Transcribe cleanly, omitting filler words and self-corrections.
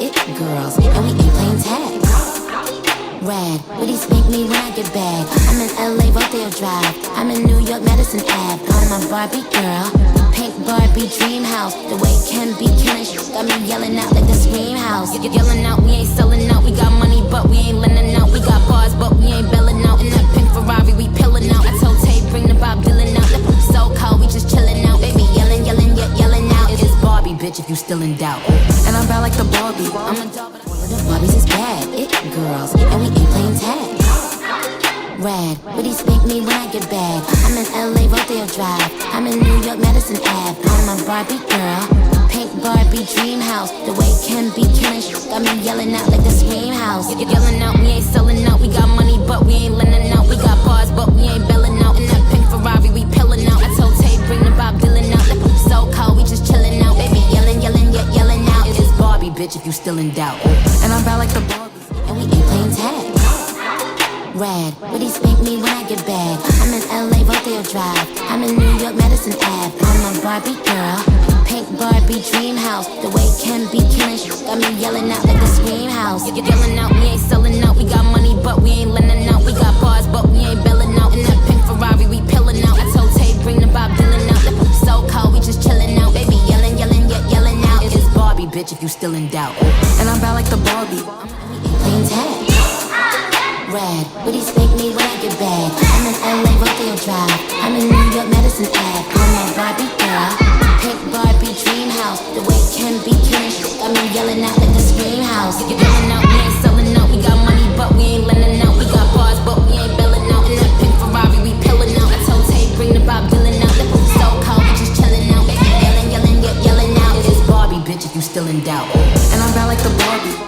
it girls, and we ain't playing tag. Rad, would he spank me when I get back? I'm in LA, Rodeo Drive. I'm in New York, Madison Ave. I'm a Barbie girl, pink Barbie dream house. The way it can be killing shit got me yelling out like the scream house. Yelling out, we ain't selling out. We got money, but we ain't lending out. We got bars, but we ain't belling out. In that pink Ferrari, we pillin' out. I told Tay, bring the Bob Dylan out. So cold, we just chillin' out. Baby, yelling, yelling, yelling out. It's Barbie, bitch, if you still in doubt. And I'm bad like the Barbie. I'm a dog, but all of the Barbies is bad. It girls, and we ain't playing tag. Rad, would he spank me when I get back? I'm in LA, Rodeo Drive. I'm in New York, Madison Ave. I'm a Barbie girl, pink Barbie dream house. The way it can be killing shit got me yelling out like the scream house. Yelling out, we ain't selling out. We got money, but we ain't lending out. We got bars, but we ain't belling out. In that pink Ferrari, we pillin' out. I told Tay, bring the Bob Dylan out. So cold, we just chillin' out. Baby, yelling, yelling, yelling out. It's Barbie, bitch, if you still in doubt. And I'm bad like the Barbie. And we ain't playing tag. Rad, would he spank me when I get back? I'm in LA, Rodeo Drive. I'm in New York, Madison Ave. I'm a Barbie girl, pink Barbie dream house. The way it can be killing shit got me yelling out like the scream house. Yelling out, we ain't selling out. We got money, but we ain't lending out. We got bars, but we ain't belling out. In that pink Ferrari, we pillin' out. I told Tay, bring the Bob Dylan out. So cold, we just chillin' out. Baby, yelling, yelling, yelling out. It's Barbie, bitch, if you still in doubt. And I'm bad like the Barbie. Playing tag. Rad, would he spank me when I get back? I'm in LA, Rodeo Drive. I'm in New York, Madison Ave. I'm a Barbie girl, pink Barbie dream house. The way it can be killing shit got me yelling out like the scream house. Yelling out, we ain't selling out. We got money, but we ain't lending out. We got bars, but we ain't belling out. In that pink Ferrari, we pillin' out. I told Tay, bring the Bob Dylan out. So cold, we just chillin' out. Baby, yelling, yelling, yelling out. It's Barbie, bitch, if you still in doubt. And I'm bad like the Barbie.